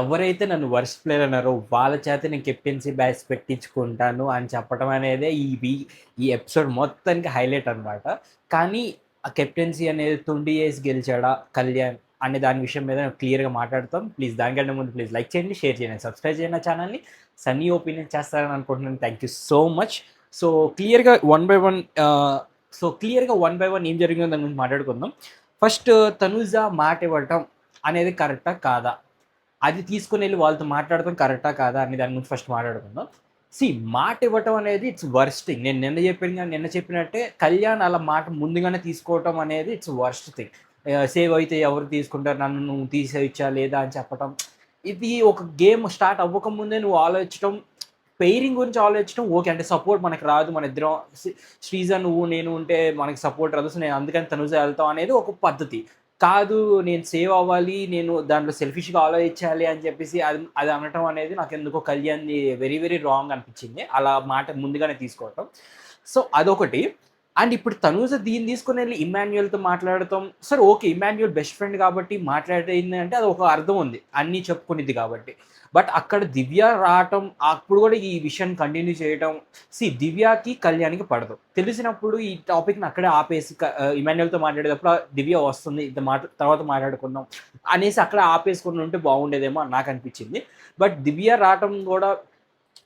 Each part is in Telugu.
ఎవరైతే నన్ను వర్స్ట్ ప్లేయర్ అన్నారో వాళ్ళ చేత నేను కెప్టెన్సీ బ్యాచ్ పెట్టించుకుంటాను అని చెప్పడం అనేదే ఈ ఎపిసోడ్ మొత్తానికి హైలైట్ అనమాట. కానీ ఆ కెప్టెన్సీ అనేది తుండి వేసి గెలిచాడా కళ్యాణ్ అనే దాని విషయం మీద క్లియర్గా మాట్లాడతాం. ప్లీజ్ దానికంటే ముందు ప్లీజ్ లైక్ చేయండి, షేర్ చేయండి, సబ్స్క్రైబ్ చేయండి నా ఛానల్ని. సన్నీ ఒపీనియన్ చేస్తారని అనుకుంటున్నాను. Thank you so much. So క్లియర్గా వన్ బై వన్ ఏం జరిగిందో దాని గురించి మాట్లాడుకుందాం. ఫస్ట్ తనుజ మాట ఇవ్వటం అనేది కరెక్టా కాదా, అది తీసుకుని వెళ్ళి వాళ్ళతో మాట్లాడటం కరెక్టా కాదా అని దాని గురించి ఫస్ట్ మాట్లాడుకుందాం. మాట ఇవ్వటం అనేది ఇట్స్ వర్స్ట్ థింగ్. నేను నిన్న చెప్పినట్టే కళ్యాణ్ అలా మాట ముందుగానే తీసుకోవటం అనేది ఇట్స్ వర్స్ట్ థింగ్. సేవ్ అయితే ఎవరు తీసుకుంటారు, నన్ను నువ్వు తీసేయచ్చా లేదా అని చెప్పటం. ఇది ఒక గేమ్ స్టార్ట్ అవ్వకముందే నువ్వు ఆలోచించడం, పెయిరింగ్ గురించి ఆలోచించడం ఓకే. అంటే సపోర్ట్ మనకు రాదు, మన ఇద్దరం శ్రీజ నువ్వు నేను ఉంటే మనకి సపోర్ట్ రాదు, సో నేను అందుకని తనుజ వెళ్తాం అనేది ఒక పద్ధతి కాదు. నేను సేవ్ అవ్వాలి, నేను దాంట్లో సెల్ఫిష్గా ఆలోచించాలి అని చెప్పేసి అది అది అనటం అనేది నాకు ఎందుకో కళ్యాణ్ది వెరీ వెరీ రాంగ్ అనిపించింది, అలా మాట ముందుగానే తీసుకోవటం. సో అదొకటి. అండ్ ఇప్పుడు తనూజ దీన్ని తీసుకుని వెళ్ళి ఇమాన్యుయల్తో మాట్లాడతాం. సరే ఓకే, ఇమాన్యుయల్ బెస్ట్ ఫ్రెండ్ కాబట్టి మాట్లాడింది అంటే అది ఒక అర్థం ఉంది, అన్నీ చెప్పుకునేది కాబట్టి. బట్ అక్కడ దివ్య రావటం, అప్పుడు కూడా ఈ విషయాన్ని కంటిన్యూ చేయటం. దివ్యకి కళ్యాణ్కి పడదు తెలిసినప్పుడు ఈ టాపిక్ని అక్కడే ఆపేసి ఇమాన్యుయల్తో మాట్లాడేటప్పుడు దివ్య వస్తుంది తర్వాత మాట్లాడుకుందాం అనేసి అక్కడ ఆపేసుకుని ఉంటే బాగుండేదేమో నాకు అనిపించింది. బట్ దివ్య రావటం కూడా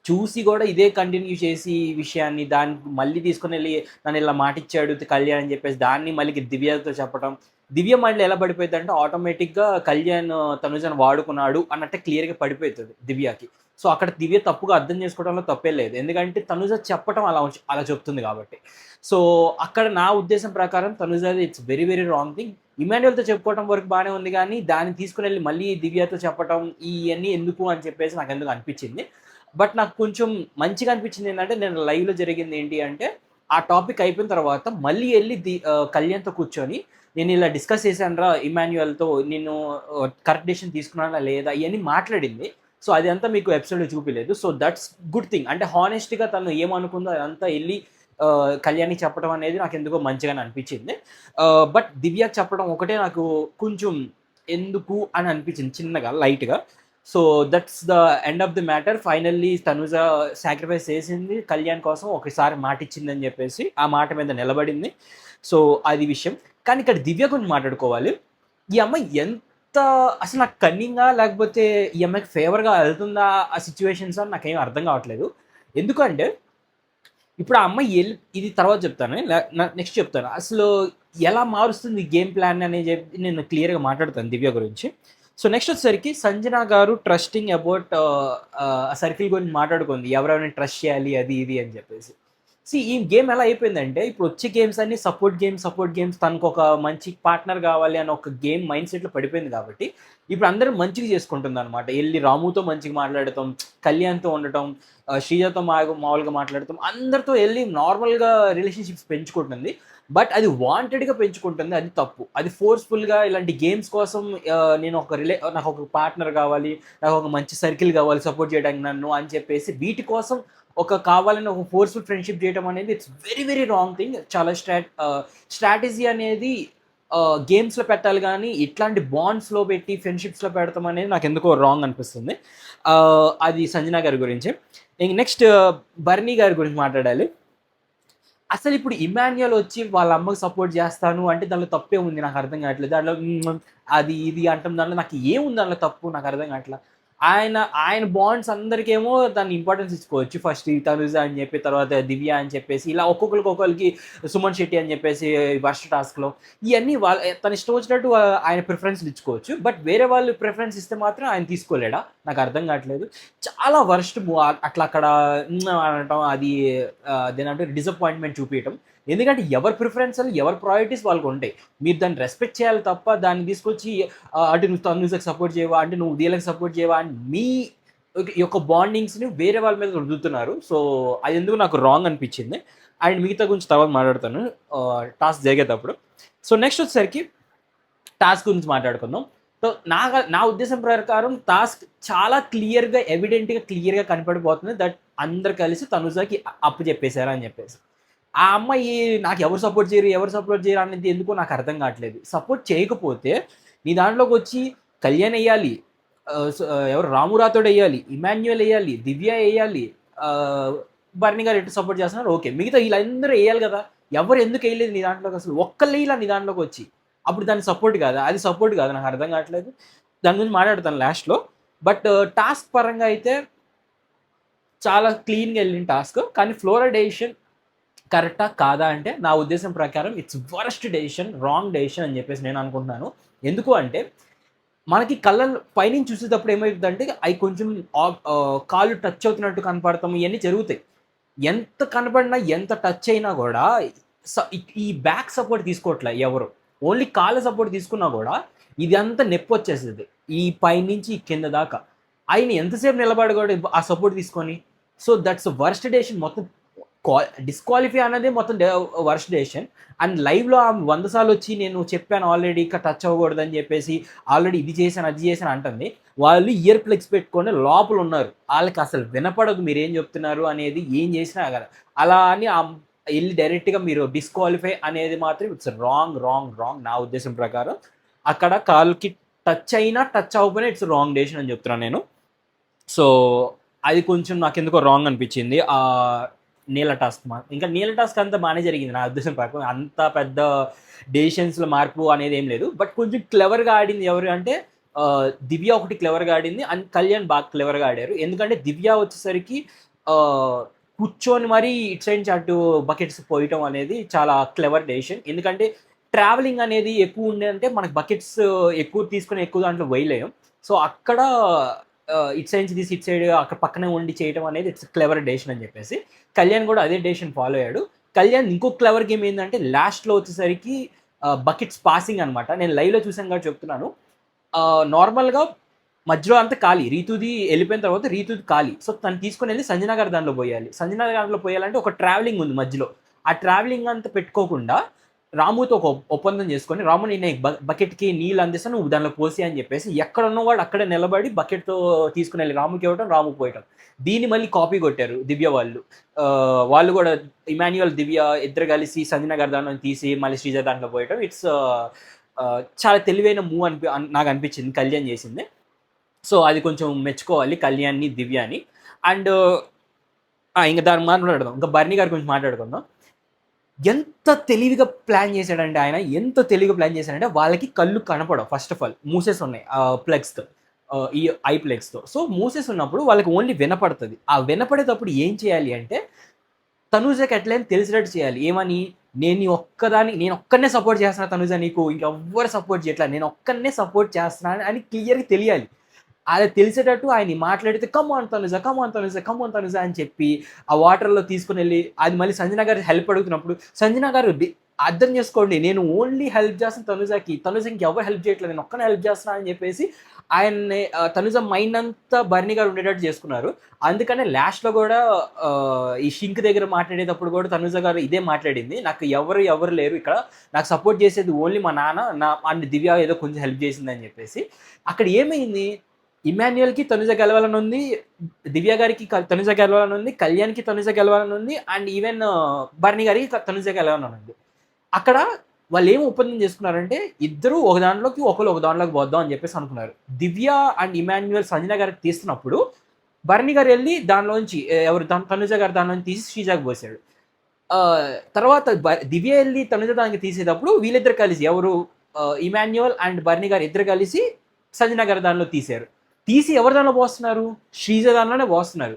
చూసి కూడా ఇదే కంటిన్యూ చేసి ఈ విషయాన్ని దాన్ని మళ్ళీ తీసుకుని వెళ్ళి నన్ను ఇలా మాటిచ్చాడు కళ్యాణ్ అని చెప్పేసి దాన్ని మళ్ళీ దివ్యతో చెప్పడం. దివ్య మళ్ళీ ఎలా పడిపోతుంది అంటే ఆటోమేటిక్గా కళ్యాణ్ తనుజను వాడుకున్నాడు అన్నట్టే క్లియర్గా పడిపోతుంది దివ్యకి. సో అక్కడ దివ్య తప్పుగా అర్థం చేసుకోవడంలో తప్పే లేదు, ఎందుకంటే తనుజ చెప్పడం అలా చెప్తుంది కాబట్టి. సో అక్కడ నా ఉద్దేశం ప్రకారం తనుజది it's very very wrong thing. ఇమాన్యుయల్తో చెప్పుకోవడం వరకు బాగానే ఉంది, కానీ దాన్ని తీసుకుని వెళ్ళి మళ్ళీ దివ్యతో చెప్పడం ఇవన్నీ ఎందుకు అని చెప్పేసి నాకు ఎందుకు అనిపించింది. బట్ నాకు కొంచెం మంచిగా అనిపించింది ఏంటంటే, నేను లైవ్లో జరిగింది ఏంటి అంటే, ఆ టాపిక్ అయిపోయిన తర్వాత మళ్ళీ వెళ్ళి కళ్యాణ్తో కూర్చొని నేను ఇలా డిస్కస్ చేశాను రా ఇమాన్యుయల్తో, నేను కరెక్ట్ డెసిషన్ తీసుకున్నానా లేదా ఇవన్నీ మాట్లాడింది. సో అది అంతా మీకు ఎపిసోడ్లో చూపించలేదు. So that's good thing. అంటే హానెస్ట్గా తను ఏమనుకుందో అదంతా వెళ్ళి కళ్యాణ్కి చెప్పడం అనేది నాకు ఎందుకో మంచిగానే అనిపించింది. బట్ దివ్యకి చెప్పడం ఒకటే నాకు కొంచెం ఎందుకు అని అనిపించింది చిన్నగా లైట్గా. So that's the end of the matter. Finally Tanuja sacrifice చేసింది కళ్యాణ్ కోసం, ఒకసారి మాట ఇచ్చిందని చెప్పేసి ఆ మాట మీద నిలబడింది. సో అది విషయం. కానీ ఇక్కడ దివ్య గురించి మాట్లాడుకోవాలి. ఈ అమ్మాయి ఎంత అసలు నాకు కన్నింగా లేకపోతే ఈ అమ్మాయికి ఫేవర్గా వెళ్తుందా ఆ సిచ్యువేషన్స్ అని నాకేం అర్థం కావట్లేదు. ఎందుకంటే ఇప్పుడు ఆ అమ్మాయి ఇది తర్వాత చెప్తాను, నెక్స్ట్ చెప్తాను అసలు ఎలా మారుస్తుంది గేమ్ ప్లాన్ అనేది చెప్పి నేను క్లియర్గా మాట్లాడతాను దివ్య గురించి. సో నెక్స్ట్ వచ్చేసరికి సంజన గారు ట్రస్టింగ్ అబౌట్ సర్కిల్ గురించి మాట్లాడుకుంది, ఎవరెవరైనా ట్రస్ట్ చేయాలి అది ఇది అని చెప్పేసి. ఈ గేమ్ ఎలా అయిపోయిందంటే, ఇప్పుడు వచ్చే గేమ్స్ అన్ని సపోర్ట్ గేమ్స్ తనకు ఒక మంచి పార్ట్నర్ కావాలి అని ఒక గేమ్ మైండ్ సెట్లో పడిపోయింది కాబట్టి ఇప్పుడు అందరూ మంచిగా చేసుకుంటుంది అనమాట. వెళ్ళి రాముతో మంచిగా మాట్లాడటం, కళ్యాణ్తో ఉండటం, శ్రీజతో మామూలుగా మాట్లాడటం, అందరితో వెళ్ళి నార్మల్గా రిలేషన్షిప్స్ పెంచుకుంటుంది. బట్ అది వాంటెడ్గా పెంచుకుంటుంది, అది తప్పు. అది ఫోర్స్ఫుల్గా ఇలాంటి గేమ్స్ కోసం నేను నాకు ఒక పార్ట్నర్ కావాలి, నాకు ఒక మంచి సర్కిల్ కావాలి సపోర్ట్ చేయడానికి నన్ను అని చెప్పేసి వీటి కోసం కావాలని ఒక ఫోర్స్ఫుల్ ఫ్రెండ్షిప్ చేయడం అనేది it's very very wrong thing. చాలా స్ట్రాటజీ అనేది గేమ్స్లో పెట్టాలి, కానీ ఇట్లాంటి బాండ్స్లో పెట్టి ఫ్రెండ్షిప్స్లో పెడతాం అనేది నాకు ఎందుకో రాంగ్ అనిపిస్తుంది. అది సంజన గారి గురించి. నెక్స్ట్ బర్నీ గారి గురించి మాట్లాడాలి. అసలు ఇప్పుడు ఇమాన్యుయల్ వచ్చి వాళ్ళ అమ్మకి సపోర్ట్ చేస్తాను అంటే దాంట్లో తప్పే ఉంది, నాకు అర్థం కావట్లేదు. దాంట్లో అది ఇది అంటాం, దాంట్లో నాకు ఏముంది దాంట్లో తప్పు నాకు అర్థం కావట్లేదు. ఆయన బాండ్స్ అందరికేమో దాన్ని ఇంపార్టెన్స్ ఇచ్చుకోవచ్చు. ఫస్ట్ తనుజ అని చెప్పి, తర్వాత దివ్య అని చెప్పేసి, ఇలా ఒక్కొక్కరికి సుమన్ శెట్టి అని చెప్పేసి వర్ష టాస్క్లో ఇవన్నీ తన ఇష్టం వచ్చినట్టు ఆయన ప్రిఫరెన్స్లు ఇచ్చుకోవచ్చు. బట్ వేరే వాళ్ళు ప్రిఫరెన్స్ ఇస్తే మాత్రం ఆయన తీసుకోలేడా నాకు అర్థం కావట్లేదు. చాలా వర్స్ట్ అట్లా అక్కడ అనటం, అది దేనంటే డిసప్పాయింట్మెంట్ చూపించడం. ఎందుకంటే ఎవరి ప్రిఫరెన్స్లు ఎవరి ప్రయారిటీస్ వాళ్ళకు ఉంటాయి, మీరు దాన్ని రెస్పెక్ట్ చేయాలి తప్ప దాన్ని తీసుకొచ్చి అంటే నువ్వు తనుజకి సపోర్ట్ చేయవా అంటే నువ్వు దీనికి సపోర్ట్ చేయవా అని మీ యొక్క బాండింగ్స్ని వేరే వాళ్ళ మీద రుద్దుతున్నారు. సో అది ఎందుకు నాకు రాంగ్ అనిపించింది. అండ్ మిగతా గురించి తర్వాత మాట్లాడతాను టాస్క్ జరిగేటప్పుడు. సో నెక్స్ట్ వచ్చేసరికి టాస్క్ గురించి మాట్లాడుకుందాం. సో నా ఉద్దేశం ప్రకారం టాస్క్ చాలా క్లియర్గా కనపడిపోతుంది దట్ అందరు కలిసి తనుజకి అప్పు చెప్పేశారు అని చెప్పేసి. ఆ అమ్మాయి నాకు ఎవరు సపోర్ట్ చేయరు అనేది ఎందుకో నాకు అర్థం కావట్లేదు. సపోర్ట్ చేయకపోతే నీ దాంట్లోకి వచ్చి కళ్యాణ్ వేయాలి, ఎవరు రాము రాథోడ్ వేయాలి, ఇమాన్యుయల్ వేయాలి, దివ్య వేయాలి, బర్ని గారు ఎటు సపోర్ట్ చేస్తున్నారు, ఓకే. మిగతా వీళ్ళందరూ వేయాలి కదా, ఎవరు ఎందుకు వేయలేదు నీ దాంట్లోకి, అసలు ఒక్కళ్ళు వేయాలి నీ దాంట్లోకి వచ్చి, అప్పుడు దాని సపోర్ట్ కాదా, అది సపోర్ట్ కాదు, నాకు అర్థం కావట్లేదు. దాని గురించి మాట్లాడతాను లాస్ట్లో. బట్ టాస్క్ పరంగా అయితే చాలా క్లీన్గా వెళ్ళిన టాస్క్. కానీ ఫ్లోరా డెసిషన్ కరెక్టా కాదా అంటే నా ఉద్దేశం ప్రకారం it's worst decision, wrong decision అని చెప్పేసి నేను అనుకుంటున్నాను. ఎందుకు అంటే మనకి కళ్ళ పైనుంచి చూసేటప్పుడు ఏమవుతుందంటే అవి కొంచెం కాళ్ళు టచ్ అవుతున్నట్టు కనపడతాం, ఇవన్నీ జరుగుతాయి. ఎంత కనపడినా ఎంత టచ్ అయినా కూడా ఈ బ్యాక్ సపోర్ట్ తీసుకోవట్లే ఎవరు, ఓన్లీ కాళ్ళ సపోర్ట్ తీసుకున్నా కూడా ఇదంతా నొప్పి వచ్చేస్తుంది ఈ పైనుంచి కింద దాకా. ఆయన ఎంతసేపు నిలబడి కూడా ఆ సపోర్ట్ తీసుకొని. So that's worst decision. మొత్తం డిస్క్వాలిఫై అనేది మొత్తం వర్స్ట్ డెసిషన్. అండ్ లైవ్లో 100 సార్లు వచ్చి నేను చెప్పాను ఆల్రెడీ ఇక్కడ టచ్ అవ్వకూడదని చెప్పేసి, ఆల్రెడీ ఇది చేశాను అది చేశాను అంటుంది. వాళ్ళు ఇయర్ ప్లగ్స్ పెట్టుకొని లోపల ఉన్నారు, వాళ్ళకి అసలు వినపడదు మీరు ఏం చెప్తున్నారు అనేది, ఏం చేసినా కదా. అలా అని వెళ్ళి డైరెక్ట్గా మీరు డిస్క్వాలిఫై అనేది మాత్రం ఇట్స్ రాంగ్ రాంగ్ రాంగ్ నా ఉద్దేశం ప్రకారం. అక్కడ కాలుకి టచ్ అయినా టచ్ అవ్వకపోయినా ఇట్స్ రాంగ్ డెసిషన్ అని చెప్తున్నాను నేను. సో అది కొంచెం నాకు ఎందుకో రాంగ్ అనిపించింది ఆ నీళ్ళ టాస్క్. ఇంకా నీళ్ళ టాస్క్ అంతా బాగానే జరిగింది నా ఉద్దేశం ప్రకారం, అంత పెద్ద డెసిషన్స్లో మార్పు అనేది ఏం లేదు. బట్ కొంచెం క్లెవర్గా ఆడింది ఎవరు అంటే దివ్య ఒకటి క్లెవర్గా ఆడింది, అండ్ కళ్యాణ్ బాగా క్లెవర్గా ఆడారు. ఎందుకంటే దివ్య వచ్చేసరికి కూర్చొని మరీ ఇటు సైడ్ నుంచి అటు బకెట్స్ పోయటం అనేది చాలా క్లెవర్ డెసిషన్. ఎందుకంటే ట్రావెలింగ్ అనేది ఎక్కువ ఉండే అంటే మనకు బకెట్స్ ఎక్కువ తీసుకొని ఎక్కువ దాంట్లో వేయలేం. సో అక్కడ ఇటు సైడ్ నుంచి తీసి ఇటు సైడ్ అక్కడ పక్కనే ఉండి చేయడం అనేది ఇట్స్ క్లెవర్ డెసిషన్ అని చెప్పేసి కళ్యాణ్ కూడా అదే డెసిషన్ ఫాలో అయ్యాడు. కళ్యాణ్ ఇంకో క్లెవర్ గేమ్ ఏంటంటే లాస్ట్లో వచ్చేసరికి బకెట్స్ పాసింగ్ అనమాట. నేను లైవ్లో చూసాను కాబట్టి చెప్తున్నాను. నార్మల్గా మధ్యలో అంతా ఖాళీ, రీతుది వెళ్ళిపోయిన తర్వాత రీతుది ఖాళీ. సో తను తీసుకొని వెళ్ళి సంజనా గారి దాంట్లో పోయాలి. సంజనా గారి దాంట్లో పోయాలంటే ఒక ట్రావెలింగ్ ఉంది మధ్యలో, ఆ ట్రావెలింగ్ అంతా పెట్టుకోకుండా రాముతో ఒక ఒప్పందం చేసుకొని, రాము నేను బకెట్కి నీళ్ళు అందిస్తాను, నువ్వు దానిలో పోసి అని చెప్పేసి ఎక్కడ ఉన్నవాడు అక్కడే నిలబడి బకెట్తో తీసుకుని వెళ్ళి రాముకి ఇవ్వడం, రాము పోయటం. దీన్ని మళ్ళీ కాపీ కొట్టారు దివ్య వాళ్ళు. వాళ్ళు కూడా ఇమాన్యుయల్ దివ్య ఇద్దరు కలిసి సంజనా గారి దాంట్లో తీసి మళ్ళీ శ్రీజ దాంట్లో పోయటం. ఇట్స్ చాలా తెలివైన మూవ్ నాకు అనిపించింది కళ్యాణ్ చేసింది. సో అది కొంచెం మెచ్చుకోవాలి కళ్యాణ్ని దివ్యాని. అండ్ ఇంకా దాని మాట్లాడదాం, ఇంకా బర్నీ గారి గురించి మాట్లాడుకుందాం. ఎంత తెలివిగా ప్లాన్ చేశాడంటే ఆయన, ఎంత తెలివిగా ప్లాన్ చేశాడంటే వాళ్ళకి కళ్ళు కనపడవు, ఫస్ట్ ఆఫ్ ఆల్ మూసెస్ ఉన్నాయి ప్లగ్స్తో, ఈ ఐ ప్లగ్స్తో. సో మూసెస్ ఉన్నప్పుడు వాళ్ళకి ఓన్లీ వినపడుతుంది. ఆ వినపడేటప్పుడు ఏం చేయాలి అంటే తనుజకి ఎట్లయినా తెలిసినట్టు చేయాలి. ఏమని, నేను ఒక్కనే సపోర్ట్ చేస్తున్నా తనుజ, నీకు ఇంకెవ్వరు సపోర్ట్ చేయట్లా, నేను ఒక్కనే సపోర్ట్ చేస్తున్నాను అని క్లియర్గా తెలియాలి. అలా తెలిసేటట్టు ఆయన మాట్లాడితే కమ్ ఆన్ తనుజ అని చెప్పి ఆ వాటర్లో తీసుకుని వెళ్ళి అది మళ్ళీ సంజనా గారు హెల్ప్ అడుగుతున్నప్పుడు సంజనా గారు అర్థం చేసుకోండి, నేను ఓన్లీ హెల్ప్ చేస్తాను తనుజకి ఎవరు హెల్ప్ చేయట్లేదు, నేను ఒక్కనే హెల్ప్ చేస్తున్నాను అని చెప్పేసి ఆయన్ని తనుజ మైండ్ అంతా బర్నీ గారు ఉండేటట్టు చేసుకున్నారు. అందుకనే లాస్ట్లో కూడా ఈ షింక్ దగ్గర మాట్లాడేటప్పుడు కూడా తనుజ గారు ఇదే మాట్లాడింది, నాకు ఎవరు లేరు ఇక్కడ, నాకు సపోర్ట్ చేసేది ఓన్లీ మా నాన్న, అండ్ దివ్య ఏదో కొంచెం హెల్ప్ చేసిందని చెప్పేసి. అక్కడ ఏమైంది, ఇమాన్యుయల్కి తనుజ గెలవాలని ఉంది, దివ్య గారికి తనుజ గెలవాలని ఉంది, కళ్యాణ్కి తనుజ గెలవాలని ఉంది, అండ్ ఈవెన్ బర్నీ గారికి తనుజ గెలవాలని ఉంది. అక్కడ వాళ్ళు ఏం ఒప్పందం చేసుకున్నారంటే ఇద్దరు ఒక దాంట్లోకి ఒక దాంట్లోకి పోద్దాం అని చెప్పేసి అనుకున్నారు. దివ్య అండ్ ఇమాన్యుయల్ సంజనా గారికి తీస్తున్నప్పుడు బర్నీ గారు వెళ్ళి దానిలోంచి తనుజ గారు దానిలోంచి తీసి శ్రీజాకి పోసాడు. తర్వాత దివ్య వెళ్ళి తనుజ దానికి తీసేటప్పుడు వీళ్ళిద్దరు కలిసి ఎవరు ఇమాన్యుయల్ అండ్ బర్నీ గారు ఇద్దరు కలిసి సంజనా గారు దానిలో తీసి ఎవరి దానిలో పోస్తున్నారు, శ్రీజ దానిలోనే పోస్తున్నారు.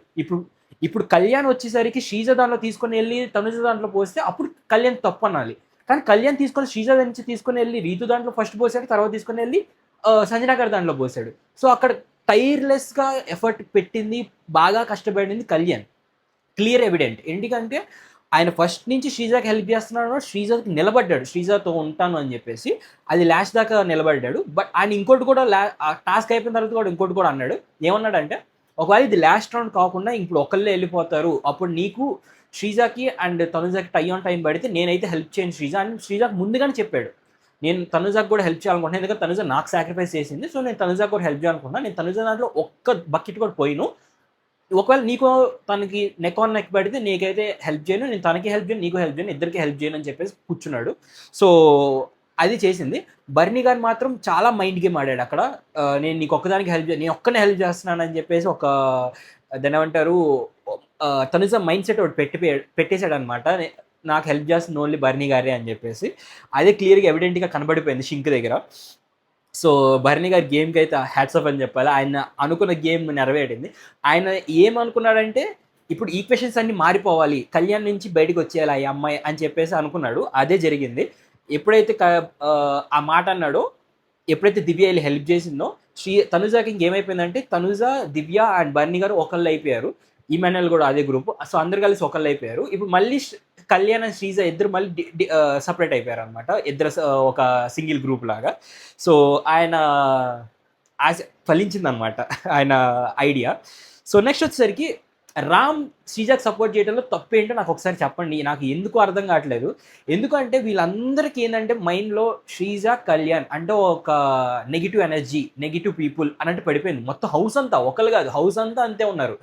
ఇప్పుడు కళ్యాణ్ వచ్చేసరికి శ్రీజ దానిలో తీసుకొని వెళ్ళి తనుజ దాంట్లో పోస్తే అప్పుడు కళ్యాణ్ తప్పు అనాలి. కానీ కళ్యాణ్ తీసుకొని శ్రీజ నుంచి తీసుకొని వెళ్ళి రీతు దాంట్లో ఫస్ట్ పోసాడు, తర్వాత తీసుకొని వెళ్ళి సంజనా గారి దాంట్లో పోసాడు. సో అక్కడ టైర్లెస్గా ఎఫర్ట్ పెట్టింది, బాగా కష్టపడింది కళ్యాణ్, క్లియర్ ఎవిడెంట్. ఎందుకంటే ఆయన ఫస్ట్ నుంచి శ్రీజాకి హెల్ప్ చేస్తున్నాడు, శ్రీజాకి నిలబడ్డాడు, శ్రీజాతో ఉంటాను అని చెప్పేసి అది లాస్ట్ దాకా నిలబడ్డాడు. బట్ ఆయన ఇంకోటి కూడా టాస్క్ అయిపోయిన తర్వాత కూడా ఇంకోటి కూడా అన్నాడు. ఏమన్నాడంటే ఒకవేళ ఇది లాస్ట్ రౌండ్ కాకుండా ఇప్పుడు ఒకళ్ళే వెళ్ళిపోతారు, అప్పుడు నీకు శ్రీజాకి అండ్ తనుజాకి టై ఆన్ టైం పడితే నేనైతే హెల్ప్ చేయను శ్రీజ అని శ్రీజాకి ముందుగానే చెప్పాడు. నేను తనుజాకి కూడా హెల్ప్ చేయాలనుకుంటున్నాను, ఎందుకంటే తనుజ నాకు సాక్రిఫైస్ చేసింది, సో నేను తనుజాకి కూడా హెల్ప్ చేయాలనుకుంటున్నాను. నేను తనుజ దాంట్లో ఒక్క బకెట్ కూడా పోయిను, ఒకవేళ నీకు తనకి నెక్ ఆన్ నెక్ పడితే నీకైతే హెల్ప్ చేయను, నేను తనకి హెల్ప్ చేయను, నీకు హెల్ప్ చేయను, ఇద్దరికి హెల్ప్ చేయను అని చెప్పేసి కూర్చున్నాడు. సో అది చేసింది. బర్నీ గారు మాత్రం చాలా మైండ్ గేమ్ ఆడాడు అక్కడ. నేను నీకు ఒక్కదానికి నేను ఒక్కనే హెల్ప్ చేస్తున్నానని చెప్పేసి ఒక దాన్నేమంటారు తనుజ మైండ్ సెట్ ఒకటి పెట్టేశాడనమాట. నాకు హెల్ప్ చేస్తుంది ఓన్లీ బర్నీ గారే అని చెప్పేసి. అదే క్లియర్‌గా ఎవిడెంట్‌గా కనబడిపోయింది షింక్ దగ్గర. సో, బర్నీ గారి గేమ్‌కి అయితే హ్యాట్స్ ఆఫ్ అని చెప్పాలి. ఆయన అనుకున్న గేమ్ నెరవేరింది. ఆయన ఏమనుకున్నాడంటే, ఇప్పుడు ఈక్వేషన్స్ అన్నీ మారిపోవాలి. కళ్యాణ్ నుంచి బయటికొచ్చేయాలి ఈ అమ్మాయి అని చెప్పేసి అనుకున్నాడు. అదే జరిగింది. ఎప్పుడైతే ఆ మాట అన్నాడో, ఎప్పుడైతే దివ్య ఎళ్లి హెల్ప్ చేసిందో, తనుజాకి ఇంకేమైపోయిందంటే, తనుజ, దివ్య అండ్ బర్నీ గారు ఒకళ్ళైపోయారు. ఇమాన్యుయల్ కూడా అదే గ్రూప్. సో, అందరూ కలిసి ఒకళ్ళైపోయారు. ఇప్పుడు మళ్ళీ కళ్యాణ్ అండ్ శ్రీజ ఇద్దరు మళ్ళీ సపరేట్ అయిపోయారు అనమాట. ఇద్దరు ఒక సింగిల్ గ్రూప్ లాగా. సో ఆయన ఫలించిందనమాట ఆయన ఐడియా. సో నెక్స్ట్ వచ్చేసరికి రామ్ శ్రీజాకి సపోర్ట్ చేయడంలో తప్పు ఏంటో నాకు ఒకసారి చెప్పండి. నాకు ఎందుకు అర్థం కావట్లేదు. ఎందుకంటే వీళ్ళందరికీ ఏంటంటే మైండ్లో శ్రీజ, కళ్యాణ్ అంటే ఒక నెగిటివ్ ఎనర్జీ, నెగిటివ్ పీపుల్ అన్నట్టు పడిపోయింది. మొత్తం హౌస్ అంతా, ఒకళ్ళు కాదు హౌస్ అంతా అంతే ఉన్నారు.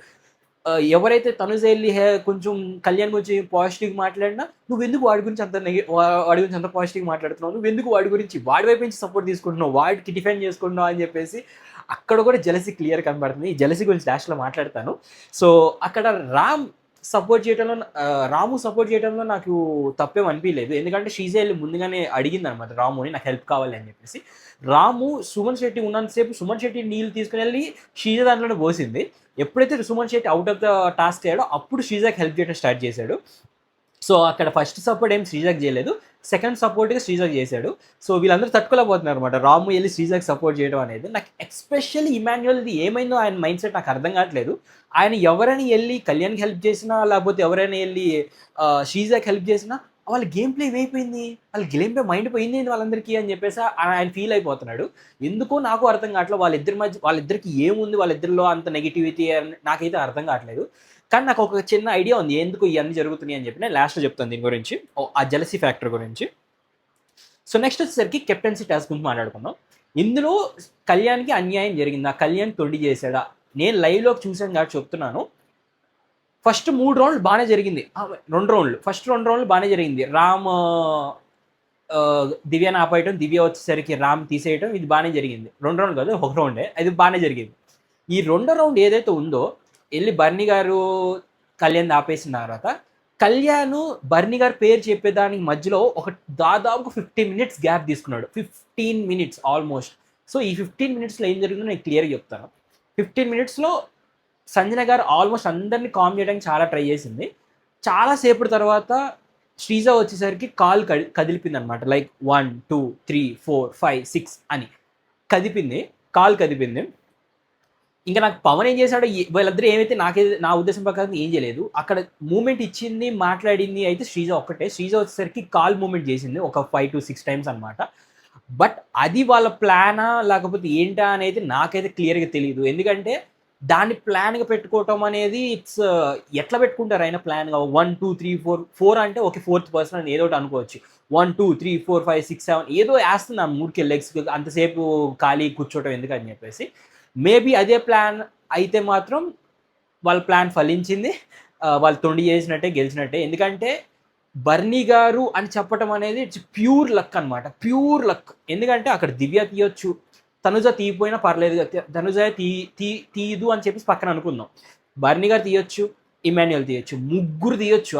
ఎవరైతే తనుజ వెళ్ళి కొంచెం కళ్యాణ్ గురించి పాజిటివ్ మాట్లాడినా, నువ్వెందుకు వాడి గురించి వాడి గురించి అంత పాజిటివ్ మాట్లాడుతున్నావు, నువ్వెందుకు వాడి గురించి వాడి వైపు నుంచి సపోర్ట్ తీసుకుంటున్నావు, వాడికి డిఫెండ్ చేసుకుంటున్నావు అని చెప్పేసి అక్కడ కూడా జెలసీ క్లియర్ కనబడుతుంది. ఈ జెలసీ గురించి లాస్ట్లో మాట్లాడతాను. సో అక్కడ రాము సపోర్ట్ చేయడంలో నాకు తప్పేం అనిపించలేదు. ఎందుకంటే శ్రీజ ముందుగానే అడిగింది అనమాట రాముని, నాకు హెల్ప్ కావాలి అని చెప్పేసి. రాము సుమన్ శెట్టి ఉన్నంతసేపు సుమన్ శెట్టి నీళ్ళు తీసుకుని వెళ్ళి శ్రీజ దాంట్లోనే పోసింది. ఎప్పుడైతే Suman Shetty out of the task అయ్యాడో అప్పుడు శ్రీజాకి హెల్ప్ చేయడం స్టార్ట్ చేశాడు. సో అక్కడ ఫస్ట్ సపోర్ట్ ఏం శ్రీజాకి చేయలేదు, సెకండ్ సపోర్ట్గా శ్రీజాకి చేశాడు. సో వీళ్ళందరూ తట్టుకోలేకపోతున్నారు అనమాట రాము వెళ్ళి శ్రీజాకి సపోర్ట్ చేయడం అనేది. నాకు ఎస్పెషల్లీ ఇమాన్యుయల్ది ఏమైందో ఆయన మైండ్ సెట్ నాకు అర్థం కావట్లేదు. ఆయన ఎవరైనా వెళ్ళి కళ్యాణ్కి హెల్ప్ చేసినా, లేకపోతే ఎవరైనా వెళ్ళి శ్రీజాకి హెల్ప్ చేసినా వాళ్ళ గేమ్ ప్లే అయిపోయింది, వాళ్ళ గేమ్ ప్లే మైండ్ పోయింది వాళ్ళందరికీ అని చెప్పేసి ఆయన ఫీల్ అయిపోతున్నాడు. ఎందుకో నాకు అర్థం కావట్లేదు. వాళ్ళిద్దరికి ఏముంది, వాళ్ళిద్దరిలో అంత నెగిటివిటీ నాకైతే అర్థం కావట్లేదు. కానీ నాకు ఒక చిన్న ఐడియా ఉంది ఎందుకు ఇవన్నీ జరుగుతున్నాయి అని చెప్పి. నేను లాస్ట్లో చెప్తాను దీని గురించి, ఆ జెలసీ ఫ్యాక్టర్ గురించి. సో నెక్స్ట్ వచ్చేసరికి కెప్టెన్సీ టాస్క్ గురించి మాట్లాడుకుందాం. ఇందులో కళ్యాణ్కి అన్యాయం జరిగింది. ఆ కళ్యాణ్ తొండి చేశాడా? నేను లైవ్లోకి చూసాను కాబట్టి చెప్తున్నాను. ఫస్ట్ 3 రౌండ్లు బాగానే జరిగింది. 2 రౌండ్లు, ఫస్ట్ 2 రౌండ్లు బాగానే జరిగింది. రామ్ దివ్యని ఆపేయటం, దివ్య వచ్చేసరికి రామ్ తీసేయటం, ఇది బాగానే జరిగింది. 2 రౌండ్ కాదు, 1 రౌండే, అది బాగానే జరిగింది. ఈ 2వ రౌండ్ ఏదైతే ఉందో, వెళ్ళి బర్నీ గారు కళ్యాణ్ ఆపేసిన తర్వాత కళ్యాణ్ బర్నీ గారు పేరు చెప్పేదానికి మధ్యలో ఒక దాదాపు 15 మినిట్స్ గ్యాప్ తీసుకున్నాడు. 15 మినిట్స్ ఆల్మోస్ట్. సో ఈ 15 మినిట్స్లో ఏం జరిగిందో నేను క్లియర్గా చెప్తాను. 15 మినిట్స్లో సంజన గారు ఆల్మోస్ట్ అందరినీ కామ్ చేయడానికి చాలా ట్రై చేసింది. చాలాసేపటి తర్వాత శ్రీజ వచ్చేసరికి కాల్ కదిలిపింది అనమాట. లైక్ 1 2 3 4 5 6 అని కాల్ కదిపింది. ఇంకా నాకు పవన్ ఏం చేశాడో, వీళ్ళిద్దరూ ఏమైతే నా ఉద్దేశం ప్రకారం ఏం చేయలేదు. అక్కడ మూమెంట్ ఇచ్చింది, మాట్లాడింది అయితే శ్రీజ ఒక్కటే. శ్రీజ వచ్చేసరికి కాల్ మూమెంట్ చేసింది ఒక 5 to 6 టైమ్స్ అనమాట. బట్ అది వాళ్ళ ప్లానా లేకపోతే ఏంటా అనేది నాకైతే క్లియర్గా తెలియదు. ఎందుకంటే దాన్ని ప్లాన్గా పెట్టుకోవటం అనేది ఎట్లా పెట్టుకుంటారు అయినా ప్లాన్గా 1 2 3 4 అంటే ఓకే, 4th పర్సన్ అని ఏదో ఒకటి అనుకోవచ్చు. 1 2 3 4 5 6 7 ఏదో వేస్తుంది ఆ 3కి లెగ్స్, అంతసేపు ఖాళీ కూర్చోవటం ఎందుకని చెప్పేసి. మేబీ అదే ప్లాన్ అయితే మాత్రం వాళ్ళ ప్లాన్ ఫలించింది, వాళ్ళు తొండి చేసినట్టే, గెలిచినట్టే. ఎందుకంటే బర్నీ గారు అని చెప్పటం అనేది ఇట్స్ ప్యూర్ లక్ అనమాట, ప్యూర్ లక్. ఎందుకంటే అక్కడ దివ్య తీయొచ్చు, తనుజ తీయపోయినా పర్లేదు, తనుజ తీయదు అని చెప్పేసి పక్కన అనుకుందాం. బర్నీ గారు తీయొచ్చు, ఇమాన్యుయల్ తీయొచ్చు, ముగ్గురు తీయొచ్చు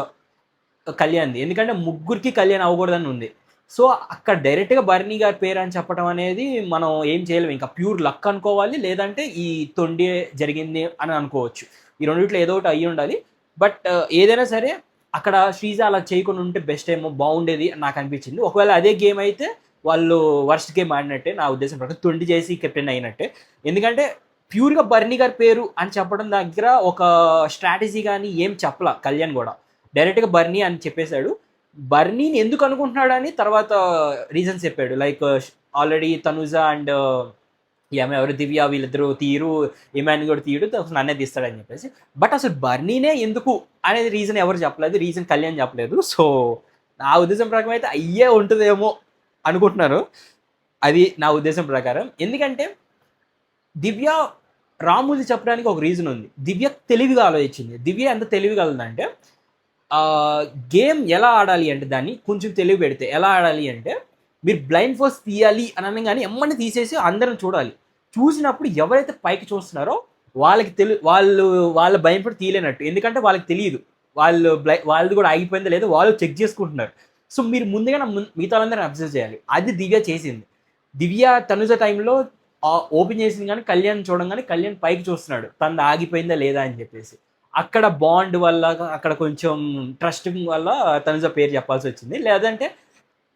కళ్యాణ్ది. ఎందుకంటే ముగ్గురికి కళ్యాణ్ అవ్వకూడదని ఉంది. సో అక్కడ డైరెక్ట్గా బర్నీ గారి పేరు అని చెప్పడం అనేది మనం ఏం చేయలేము. ఇంకా ప్యూర్ లక్ అనుకోవాలి, లేదంటే ఈ తొండి జరిగింది అని అనుకోవచ్చు. ఈ రెండిట్లో ఏదో ఒకటి అయ్యి ఉండాలి. బట్ ఏదైనా సరే అక్కడ శ్రీజ అలా చేయకుండా ఉంటే బెస్ట్ ఏమో, బాగుండేది నాకు అనిపించింది. ఒకవేళ అదే గేమ్ అయితే వాళ్ళు వర్స్ట్ గేమ్ ఆడినట్టే నా ఉద్దేశం ప్రకారం, తొండి చేసి కెప్టెన్ అయినట్టే. ఎందుకంటే ప్యూర్గా బర్నీ గారి పేరు అని చెప్పడం దగ్గర ఒక స్ట్రాటజీ కానీ ఏం చెప్పలా కళ్యాణ్ కూడా. డైరెక్ట్గా బర్నీ అని చెప్పేశాడు. బర్నీని ఎందుకు అనుకుంటున్నాడని తర్వాత రీజన్స్ చెప్పాడు. లైక్ ఆల్రెడీ తనుజ అండ్ ఎవరు దివ్య వీళ్ళిద్దరూ తీరు, ఇమాన్ కూడా తీయడు, నన్నే తీస్తాడని చెప్పేసి. బట్ అసలు బర్నీనే ఎందుకు అనేది రీజన్ ఎవరు చెప్పలేదు, రీజన్ కళ్యాణ్ చెప్పలేదు. సో నా ఉద్దేశం ప్రకారం అయితే అయ్యే ఉంటుందేమో అనుకుంటున్నారు, అది నా ఉద్దేశం ప్రకారం. ఎందుకంటే దివ్య రాముది చెప్పడానికి ఒక రీజన్ ఉంది. దివ్య తెలివిగా ఆలోచించింది. దివ్య ఎంత తెలివిగలదంటే గేమ్ ఎలా ఆడాలి అంటే, దాన్ని కొంచెం తెలివి పెడితే ఎలా ఆడాలి అంటే, మీరు బ్లైండ్ ఫోర్స్ తీయాలి అని అనగానే ఎమ్మని తీసేసి అందరం చూడాలి. చూసినప్పుడు ఎవరైతే పైకి చూస్తున్నారో వాళ్ళకి వాళ్ళ భయం పడి తీయలేనట్టు. ఎందుకంటే వాళ్ళకి తెలియదు. వాళ్ళది కూడా ఆగిపోయిందో లేదో వాళ్ళు చెక్ చేసుకుంటున్నారు. సో మీరు ముందుగా మిగతా వాళ్ళందరిని అబ్జర్వ్ చేయాలి. అది దివ్య చేసింది. దివ్య తనుజ టైంలో ఓపెన్ చేసింది కానీ కళ్యాణ్ చూడంగానే కళ్యాణ్ పైకి చూస్తున్నాడు తనది ఆగిపోయిందా లేదా అని చెప్పేసి. అక్కడ బాండ్ వల్ల అక్కడ కొంచెం ట్రస్టింగ్ వల్ల తనుజ పేరు చెప్పాల్సి వచ్చింది. లేదంటే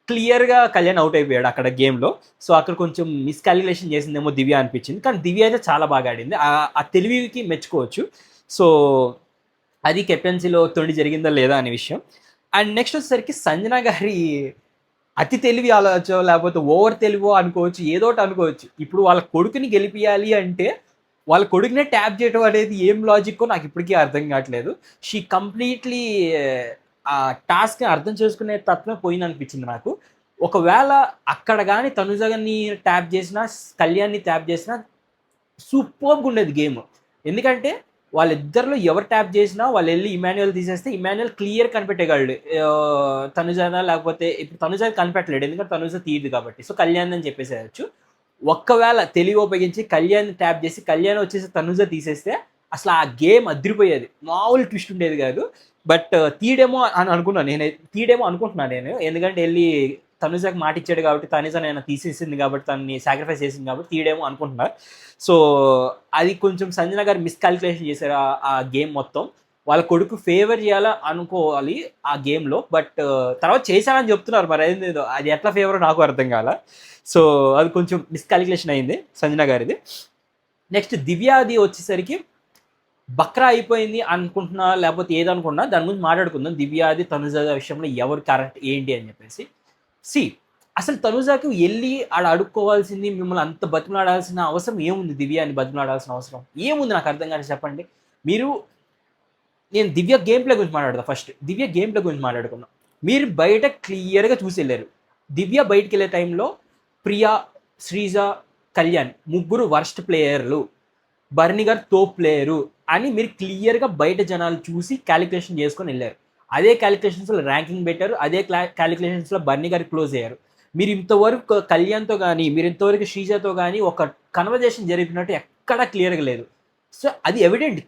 క్లియర్గా కళ్యాణ్ అవుట్ అయిపోయాడు అక్కడ గేమ్లో. సో అక్కడ కొంచెం మిస్కాలిక్యులేషన్ చేసిందేమో దివ్య అనిపించింది. కానీ దివ్య అయితే చాలా బాగా ఆడింది. ఆ తెలివికి మెచ్చుకోవచ్చు. సో అది కెప్టెన్సీలో తొండి జరిగిందా లేదా అనే విషయం. అండ్ నెక్స్ట్ వచ్చేసరికి సంజన గారి అతి తెలివి ఆలోచో లేకపోతే ఓవర్ తెలివో అనుకోవచ్చు, ఏదో ఒకటి అనుకోవచ్చు. ఇప్పుడు వాళ్ళ కొడుకుని గెలిపియాలి అంటే వాళ్ళ కొడుకునే ట్యాప్ చేయడం అనేది ఏం లాజిక్కో నాకు ఇప్పటికీ అర్థం కావట్లేదు. షీ కంప్లీట్లీ ఆ టాస్క్ని అర్థం చేసుకునే తత్వమే పోయింది అనిపించింది నాకు. ఒకవేళ అక్కడ కానీ తనుజని ట్యాప్ చేసినా కళ్యాణ్ని ట్యాప్ చేసినా సూపర్గా ఉండేది గేమ్. ఎందుకంటే వాళ్ళిద్దరిలో ఎవరు ట్యాప్ చేసినా వాళ్ళు వెళ్ళి ఇమాన్యుయల్ తీసేస్తే ఇమాన్యుయల్ క్లియర్ కనిపెట్టగలడు తనుజానా, లేకపోతే ఇప్పుడు తనుజ కనిపెట్టలేడు ఎందుకంటే తనుజ తీయదు కాబట్టి. సో కళ్యాణ్ అని చెప్పేసేయచ్చు. ఒక్కవేళ తెలివి ఉపయోగించి కళ్యాణ్ ట్యాప్ చేసి కళ్యాణ్ వచ్చేసి తనుజ తీసేస్తే అసలు ఆ గేమ్ అదిరిపోయేది. మామూలు ట్విస్ట్ ఉండేది కాదు. బట్ తీయడేమో అని అనుకున్నాను తీయడేమో అనుకుంటున్నాను నేను. ఎందుకంటే వెళ్ళి తనుజకి మాట ఇచ్చాడు కాబట్టి తనుజ నేను తీసేసింది కాబట్టి తనని సాక్రిఫైస్ చేసింది కాబట్టి తీయడేమో అనుకుంటున్నా. సో అది కొంచెం సంజన గారు మిస్కాల్కులేషన్ చేశారు ఆ గేమ్ మొత్తం. వాళ్ళ కొడుకు ఫేవర్ చేయాలా అనుకోవాలి ఆ గేమ్లో. బట్ తర్వాత చేశానని చెప్తున్నారు. మరి అది ఎట్లా ఫేవర్ నాకు అర్థం కాల. సో అది కొంచెం మిస్కాల్కులేషన్ అయింది సంజన గారిది. నెక్స్ట్ దివ్యాది వచ్చేసరికి బక్రా అయిపోయింది అనుకుంటున్నా లేకపోతే ఏదనుకున్నా దాని గురించి మాట్లాడుకుందాం. దివ్యాది తనుజ విషయంలో ఎవరు కరెక్ట్ ఏంటి అని చెప్పేసి. అసలు తనుజాకి వెళ్ళి ఆడ అడుక్కోవాల్సింది, మిమ్మల్ని అంత బతిమలాడాల్సిన అవసరం ఏముంది? దివ్యాని బతిమలాడాల్సిన అవసరం ఏముంది? నాకు అర్థం కానీ చెప్పండి మీరు. నేను దివ్య గేమ్ ప్లే గురించి మాట్లాడదా. ఫస్ట్ దివ్య గేమ్ ప్లే గురించి మాట్లాడుకున్నాం. మీరు బయట క్లియర్గా చూసి వెళ్ళారు. దివ్య బయటకు వెళ్ళే టైంలో ప్రియా, శ్రీజ, కళ్యాణ్ ముగ్గురు వర్స్ట్ ప్లేయర్లు, బర్ని గారు తోప్ ప్లేయరు అని మీరు క్లియర్గా బయట జనాలు చూసి క్యాలిక్యులేషన్ చేసుకొని వెళ్ళారు. అదే క్యాలిక్యులేషన్స్లో ర్యాంకింగ్ పెట్టారు. అదే క్యాలిక్యులేషన్స్లో బర్ని గారు క్లోజ్ అయ్యారు. మీరు ఇంతవరకు కళ్యాణ్తో కానీ మీరు ఇంతవరకు శ్రీజతో కానీ ఒక కన్వర్జేషన్ జరిపినట్టు ఎక్కడా క్లియర్గా లేదు. సో అది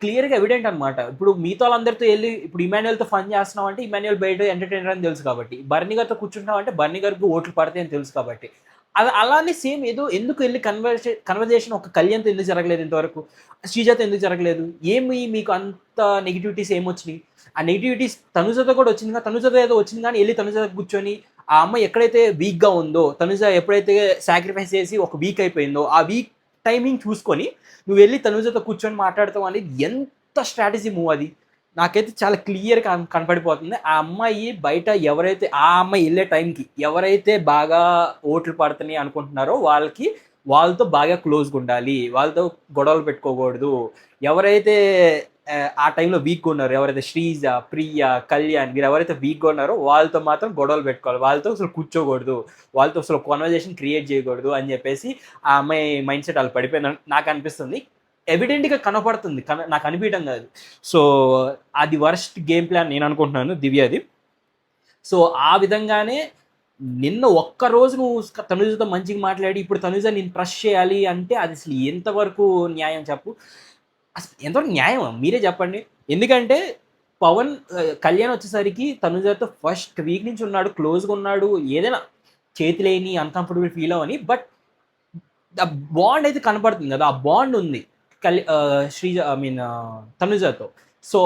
క్లియర్గా ఎవిడెంట్ అనమాట. ఇప్పుడు మిగతా వాళ్ళందరితో వెళ్ళి ఇప్పుడు ఇమాన్యుయల్తో ఫన్ చేస్తున్నాం అంటే ఇమాన్యుయల్ బయట ఎంటర్టైనర్ అని తెలుసు కాబట్టి, బర్ని గారితో కూర్చుంటాం అంటే బర్ని గారికి ఓట్లు పడతాయని తెలుసు కాబట్టి. అది అలానే సేమ్ ఏదో ఎందుకు వెళ్ళి కన్వర్జేషన్ ఒక కళ్యాణ్తో ఎందుకు జరగలేదు, ఇంతవరకు శ్రీజతో ఎందుకు జరగలేదు? ఏమి మీకు అంత నెగిటివిటీస్ ఏమొచ్చినాయి? ఆ నెగిటివిటీస్ తనుజతో కూడా వచ్చింది కానీ తనుజతో ఏదో వచ్చింది కానీ వెళ్ళి తనుజ కూర్చొని ఆ అమ్మాయి ఎక్కడైతే వీక్గా ఉందో, తనుజ ఎప్పుడైతే సాక్రిఫైస్ చేసి ఒక వీక్ అయిపోయిందో ఆ వీక్ టైమింగ్ చూసుకొని నువ్వు వెళ్ళి తనుజతో కూర్చొని మాట్లాడతావు అనేది ఎంత స్ట్రాటజీ మూవ్ అది. నాకైతే చాలా క్లియర్గా కనపడిపోతుంది. ఆ అమ్మాయి బయట ఎవరైతే ఆ అమ్మాయి వెళ్ళే టైంకి ఎవరైతే బాగా ఓట్లు పడుతున్నాయి అనుకుంటున్నారో వాళ్ళతో బాగా క్లోజ్గా ఉండాలి, వాళ్ళతో గొడవలు పెట్టుకోకూడదు. ఎవరైతే ఆ టైంలో వీక్గా ఉన్నారు, ఎవరైతే శ్రీజ, ప్రియ, కళ్యాణ్ వీరు ఎవరైతే వీక్గా ఉన్నారో వాళ్ళతో మాత్రం గొడవలు పెట్టుకోవాలి, వాళ్ళతో అసలు కూర్చోకూడదు, వాళ్ళతో అసలు కాన్వర్జేషన్ క్రియేట్ చేయకూడదు అని చెప్పేసి ఆ అమ్మాయి మైండ్ సెట్ వాళ్ళు పడిపోయిందని నాకు అనిపిస్తుంది. ఎవిడెంట్గా కనపడుతుంది, నాకు అనిపించడం కాదు. సో అది వర్స్ట్ గేమ్ ప్లాన్ నేను అనుకుంటున్నాను దివ్యది. సో ఆ విధంగానే నిన్న ఒక్కరోజు నువ్వు తనుజతో మంచిగా మాట్లాడి ఇప్పుడు తనుజ నేను ట్రస్ట్ చేయాలి అంటే అది అసలు ఎంతవరకు న్యాయం చెప్పు? అసలు ఎంతవరకు న్యాయం మీరే చెప్పండి. ఎందుకంటే కళ్యాణ్ వచ్చేసరికి తనుజతో ఫస్ట్ వీక్ నుంచి ఉన్నాడు, క్లోజ్గా ఉన్నాడు, ఏదైనా చేతిలేని అన్కంఫర్టబుల్ ఫీల్ అవని. బట్ ఆ బాండ్ అయితే కనపడుతుంది కదా, ఆ బాండ్ ఉంది శ్రీజ తనుజతో. సో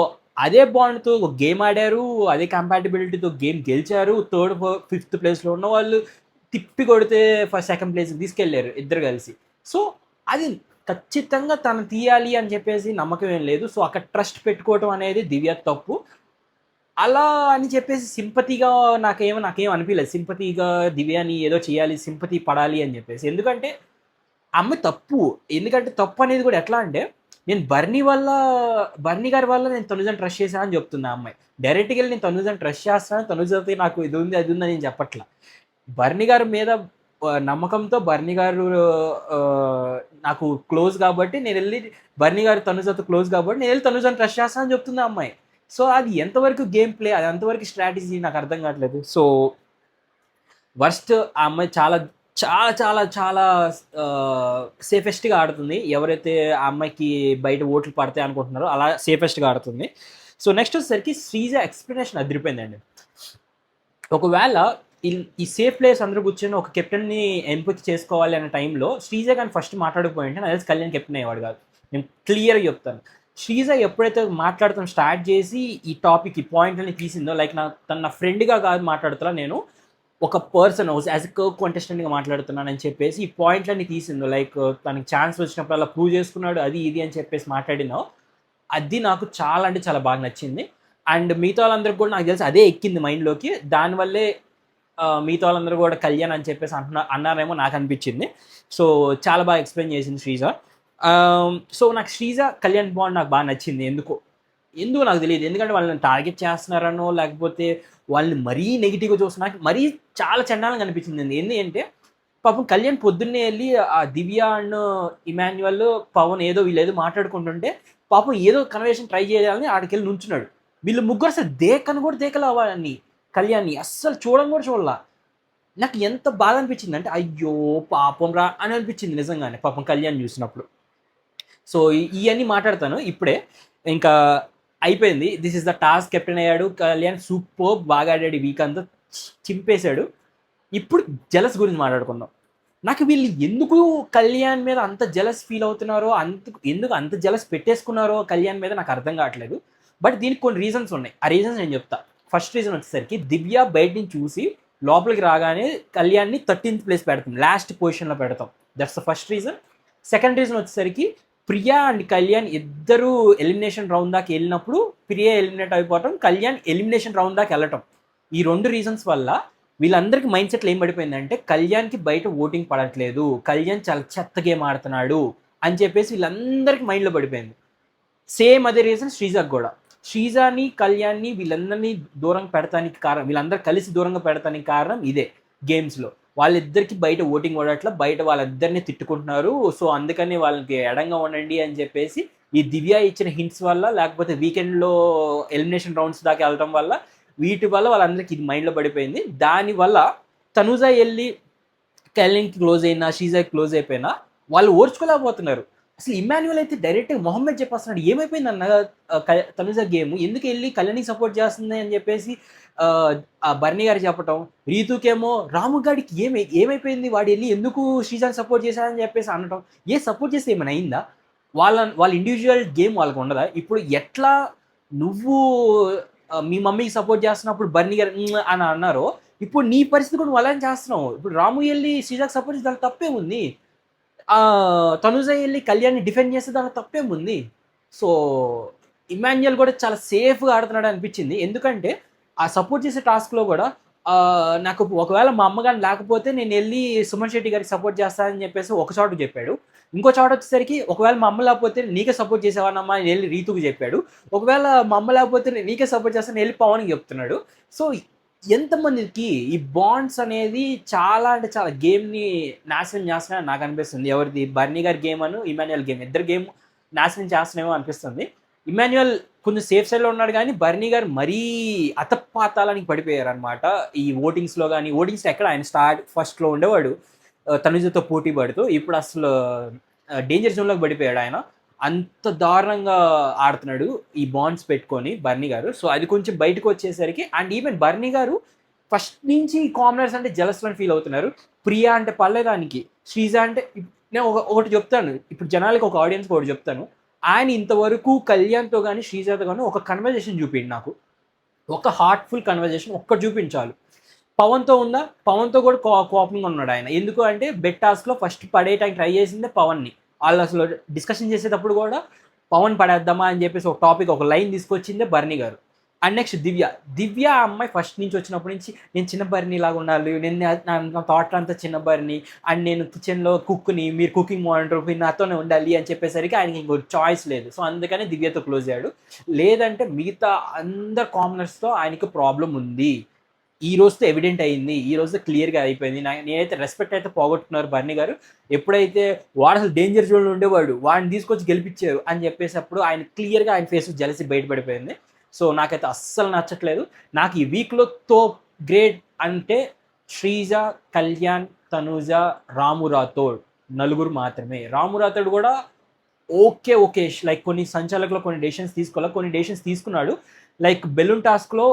అదే బాండ్తో ఒక గేమ్ ఆడారు, అదే కంపాటబిలిటీతో గేమ్ గెలిచారు. 3rd 5th ప్లేస్లో ఉన్న వాళ్ళు తిప్పి కొడితే సెకండ్ ప్లేస్కి తీసుకెళ్ళారు ఇద్దరు కలిసి. సో అది ఖచ్చితంగా తను తీయాలి అని చెప్పేసి నమ్మకం ఏం లేదు. సో అక్కడ ట్రస్ట్ పెట్టుకోవటం అనేది దివ్య తప్పు. అలా అని చెప్పేసి సింపతిగా నాకేం అనిపించలేదు. సింపతిగా దివ్యాని ఏదో చేయాలి, సింపతి పడాలి అని చెప్పేసి. ఎందుకంటే అమ్మాయి తప్పు. ఎందుకంటే తప్పు అనేది కూడా ఎట్లా అంటే నేను బర్ని గారి వల్ల నేను తనుజని ట్రస్ట్ చేశాను అని చెప్తున్నా అమ్మాయి. డైరెక్ట్గా వెళ్ళి నేను తనుజని ట్రస్ట్ చేస్తాను, తనుజతో నాకు ఇది ఉంది అది ఉందని నేను చెప్పట్లా. బర్ని గారి మీద నమ్మకంతో బర్ని గారు నాకు క్లోజ్ కాబట్టి నేను వెళ్ళి బర్ని గారు తనుజతో క్లోజ్ కాబట్టి నేను వెళ్ళి తనుజని ట్రస్ట్ చేస్తాను అని చెప్తుంది అమ్మాయి. సో అది ఎంతవరకు గేమ్ ప్లే, అది ఎంతవరకు స్ట్రాటజీ నాకు అర్థం కావట్లేదు. సో వర్స్ట్ ఆ అమ్మాయి చాలా చాలా చాలా చాలా సేఫెస్ట్గా ఆడుతుంది. ఎవరైతే ఆ అమ్మాయికి బయట ఓట్లు పడతాయి అనుకుంటున్నారో అలా సేఫెస్ట్గా ఆడుతుంది. సో నెక్స్ట్ వచ్చేసరికి శ్రీజ ఎక్స్ప్లెనేషన్ అదిరిపోయిందండి. ఒకవేళ ఈ సేఫ్ ప్లేయర్స్ అందరూ కూర్చొని ఒక కెప్టెన్ని ఎంపిక చేసుకోవాలి అనే టైంలో శ్రీజ కానీ ఫస్ట్ మాట్లాడకపోయింటే నాకు తెలిసి కళ్యాణ్ కెప్టెన్ అయ్యేవాడు కాదు. నేను క్లియర్గా చెప్తాను. శ్రీజ ఎప్పుడైతే మాట్లాడటం స్టార్ట్ చేసి ఈ టాపిక్ ఈ పాయింట్లని తీసిందో, లైక్ నా ఫ్రెండ్గా కాదు మాట్లాడుతున్నా, నేను ఒక పర్సన్ యాజ్ ఎ కర్వ్ కంటెస్టెంట్గా మాట్లాడుతున్నానని చెప్పేసి ఈ పాయింట్లన్నీ తీసిందో, లైక్ తనకి ఛాన్స్ వచ్చినప్పుడు అలా ప్రూవ్ చేసుకున్నాడు అది ఇది అని చెప్పేసి మాట్లాడినో, అది నాకు చాలా అంటే చాలా బాగా నచ్చింది. అండ్ మిగతా వాళ్ళందరికీ కూడా నాకు తెలిసి అదే ఎక్కింది మైండ్లోకి. దానివల్లే మిగతా వాళ్ళందరూ కూడా కళ్యాణ్ అని చెప్పేసి అన్నారేమో నాకు అనిపించింది. సో చాలా బాగా ఎక్స్ప్లెయిన్ చేసింది శ్రీజ. సో నాకు శ్రీజ కళ్యాణ్ బాండ్ నాకు బాగా నచ్చింది. ఎందుకో నాకు తెలియదు. ఎందుకంటే వాళ్ళని టార్గెట్ చేస్తున్నారనో లేకపోతే వాళ్ళని మరీ నెగిటివ్గా చూస్తున్నా, మరీ చాలా చండాలంగా అనిపించింది. ఏంటి అంటే పాపం కళ్యాణ్ పొద్దున్నే వెళ్ళి ఆ దివ్య అండ్ ఇమాన్యువల్ పవన్ వీళ్ళు ఏదో మాట్లాడుకుంటుంటే పాపం ఏదో కన్వర్సేషన్ ట్రై చేయాలని ఆడికి వెళ్ళి నుంచున్నాడు. వీళ్ళు ముగ్గురు అసలు దేకను కూడా దేకలేవాలని కళ్యాణ్ని అస్సలు చూడడం కూడా చూడాల. నాకు ఎంత బాధ అనిపించింది అంటే అయ్యో పాపం రా అని అనిపించింది నిజంగానే పాపం కళ్యాణ్ చూసినప్పుడు. సో ఇవన్నీ మాట్లాడతాను ఇప్పుడే. ఇంకా అయిపోయింది. This is the task. Captain అయ్యాడు కళ్యాణ్. సూపర్ బాగా ఆడాడు. ఈ వీక్ అంతా చింపేశాడు. ఇప్పుడు జలస్ గురించి మాట్లాడుకుందాం. నాకు వీళ్ళు ఎందుకు కళ్యాణ్ మీద అంత జలస్ ఫీల్ అవుతున్నారో, ఎందుకు అంత జలస్ పెట్టేసుకున్నారో కళ్యాణ్ మీద నాకు అర్థం కావట్లేదు. బట్ దీనికి కొన్ని రీజన్స్ ఉన్నాయి. ఆ రీజన్స్ నేను చెప్తా. ఫస్ట్ రీజన్ వచ్చేసరికి దివ్య బయట నుంచి చూసి లోపలికి రాగానే కళ్యాణ్ని 13th ప్లేస్ పెడతాం, లాస్ట్ పొజిషన్లో పెడతాం. That's the first reason. Second reason వచ్చేసరికి ప్రియా అండ్ కళ్యాణ్ ఇద్దరు ఎలిమినేషన్ రౌండ్ దాకా వెళ్ళినప్పుడు ప్రియా ఎలిమినేట్ అయిపోవటం, కళ్యాణ్ ఎలిమినేషన్ రౌండ్ దాకా వెళ్ళటం. ఈ రెండు రీజన్స్ వల్ల వీళ్ళందరికీ మైండ్ సెట్లు ఏం పడిపోయిందంటే కళ్యాణ్కి బయట ఓటింగ్ పడట్లేదు, కళ్యాణ్ చాలా చెత్త గేమ్ ఆడుతున్నాడు అని చెప్పేసి వీళ్ళందరికీ మైండ్లో పడిపోయింది. సేమ్ అదే రీజన్ శ్రీజాకి కూడా. శ్రీజాని కళ్యాణ్ని వీళ్ళందరినీ దూరం పెడతానికి కారణం, వీళ్ళందరూ కలిసి దూరంగా పెడతానికి కారణం ఇదే. గేమ్స్లో వాళ్ళిద్దరికి బయట ఓటింగ్ పడట్లా, బయట వాళ్ళిద్దరిని తిట్టుకుంటున్నారు. సో అందుకని వాళ్ళకి ఎడంగా ఉండండి అని చెప్పేసి ఈ దివ్య ఇచ్చిన హింట్స్ వల్ల, లేకపోతే వీకెండ్లో ఎలిమినేషన్ రౌండ్స్ దాకా వెళ్ళడం వల్ల, వీటి వల్ల వాళ్ళందరికీ ఇది మైండ్లో పడిపోయింది. దానివల్ల తనుజ వెళ్ళి కళ్యాణ్కి క్లోజ్ అయినా శ్రీజాకి క్లోజ్ అయిపోయినా వాళ్ళు ఓర్చుకోలేకపోతున్నారు. అసలు ఇమాన్యువల్ అయితే డైరెక్ట్గా మొహమ్మద్ చెప్పేస్తున్నాడు ఏమైపోయింది అన్న తనుజ గేమ్, ఎందుకు వెళ్ళి కళ్యాణ్కి సపోర్ట్ చేస్తుంది అని చెప్పేసి ఆ బర్నీ గారు చెప్పటం. రీతుకేమో రాము గాడికి ఏమైపోయింది, వాడు వెళ్ళి ఎందుకు శ్రీజాకి సపోర్ట్ చేశాడని చెప్పేసి అనటం. సపోర్ట్ చేస్తే ఏమైనా అయిందా? వాళ్ళ ఇండివిజువల్ గేమ్ వాళ్ళకు ఉండదా? ఇప్పుడు ఎట్లా నువ్వు మీ మమ్మీకి సపోర్ట్ చేస్తున్నప్పుడు బర్నీ గారు అని అన్నారో, ఇప్పుడు నీ పరిస్థితి కూడా వాళ్ళని చేస్తున్నావు. ఇప్పుడు రాము వెళ్ళి శ్రీజాకి సపోర్ట్ చేసి దానికి తప్పేముంది? తనుజ వెళ్ళి కళ్యాణ్ని డిఫెండ్ చేస్తే దానికి తప్పేముంది? సో ఇమాన్యుయల్ కూడా చాలా సేఫ్గా ఆడుతున్నాడు అనిపించింది. ఎందుకంటే ఆ సపోర్ట్ చేసే టాస్క్లో కూడా నాకు ఒకవేళ మా అమ్మగారిని లేకపోతే నేను వెళ్ళి సుమన్ శెట్టి గారికి సపోర్ట్ చేస్తానని చెప్పేసి ఒక చోట చెప్పాడు. ఇంకో చోట వచ్చేసరికి ఒకవేళ మా అమ్మ లేకపోతే నీకే సపోర్ట్ చేసేవానమ్మా అని వెళ్ళి రీతుకు చెప్పాడు. ఒకవేళ మా అమ్మ లేకపోతే నీకే సపోర్ట్ చేస్తాను వెళ్ళి పవన్కి చెప్తున్నాడు. సో ఎంతమందికి ఈ బాండ్స్ అనేది చాలా అంటే చాలా గేమ్ని నాశనం చేస్తున్నాయని నాకు అనిపిస్తుంది. ఎవరిది? బర్నీ గారి గేమ్ అను ఇమాన్యుయల్ గేమ్, ఇద్దరు గేమ్ నాశనం చేస్తున్నామో అనిపిస్తుంది. ఇమాన్యుయల్ కొంచెం సేఫ్ సైడ్లో ఉన్నాడు కానీ బర్నీ గారు మరీ అతపాతాలని పడిపోయారు అనమాట. ఈ ఓటింగ్స్లో కానీ, ఓటింగ్స్ ఎక్కడ ఆయన ఫస్ట్లో ఉండేవాడు తనుజతో పోటీ పడుతూ, ఇప్పుడు అసలు డేంజర్ జోన్లోకి పడిపోయాడు ఆయన. అంత దారుణంగా ఆడుతున్నాడు ఈ బాండ్స్ పెట్టుకొని బర్నీ గారు. సో అది కొంచెం బయటకు వచ్చేసరికి, అండ్ ఈవెన్ బర్నీ గారు ఫస్ట్ నుంచి కామనర్స్ అంటే జలస్లో ఫీల్ అవుతున్నారు. ప్రియా అంటే పర్లేదానికి, శ్రీజ అంటే నేను ఒకటి చెప్తాను, ఇప్పుడు జనాలకి ఒక ఆడియన్స్కి ఒకటి చెప్తాను. ఆయన ఇంతవరకు కళ్యాణ్తో కానీ శ్రీజాతో కానీ ఒక కన్వర్జేషన్ చూపిండి నాకు, ఒక హార్ట్ఫుల్ కన్వర్జేషన్ ఒక్కటి చూపించాలి. పవన్తో ఉందా? పవన్తో కూడా కోపంగా ఉన్నాడు ఆయన. ఎందుకు అంటే బెట్ టాస్క్లో ఫస్ట్ పడేయటానికి ట్రై చేసిందే పవన్ని. వాళ్ళు అసలు డిస్కషన్ చేసేటప్పుడు కూడా పవన్ పడేద్దామా అని చెప్పేసి ఒక టాపిక్, ఒక లైన్ తీసుకొచ్చిందే బర్నీ గారు. అండ్ నెక్స్ట్ దివ్య అమ్మాయి ఫస్ట్ నుంచి వచ్చినప్పటి నుంచి నేను చిన్న బర్నీ లాగా ఉండాలి, నేను నా థాట్ అంతా చిన్న బర్నీ, అండ్ నేను కిచెన్లో కుక్ని, మీరు కుకింగ్ మానిటర్, మీరు నాతోనే ఉండాలి అని చెప్పేసరికి ఆయనకి ఇంకో చాయిస్ లేదు. సో అందుకని దివ్యతో క్లోజ్ అయ్యాడు. లేదంటే మిగతా అందరు కామనర్స్తో ఆయనకి ప్రాబ్లం ఉంది. ఈ రోజుతో ఎవిడెంట్ అయింది, ఈ రోజుతో క్లియర్గా అయిపోయింది. నేనైతే రెస్పెక్ట్ అయితే పోగొట్టుకున్నారు బర్నీ గారు. ఎప్పుడైతే వాడు అసలు డేంజర్ జోన్లో ఉండేవాడు, వాడిని తీసుకొచ్చి గెలిపించారు అని చెప్పేటప్పుడు ఆయన క్లియర్గా ఆయన ఫేస్ జలసి బయటపడిపోయింది. సో నాకైతే అస్సలు నచ్చట్లేదు. నాకు ఈ వీక్లో తో గ్రేట్ అంటే శ్రీజ, కళ్యాణ్, తనూజ, రాము రాథోడ్ నలుగురు మాత్రమే. రాము రాథోడ్ కూడా ఓకే లైక్ కొన్ని సంచాలకులు కొన్ని డెసిషన్స్ తీసుకోవాలి, కొన్ని డెసిషన్స్ తీసుకున్నాడు. లైక్ బెలూన్ టాస్క్లో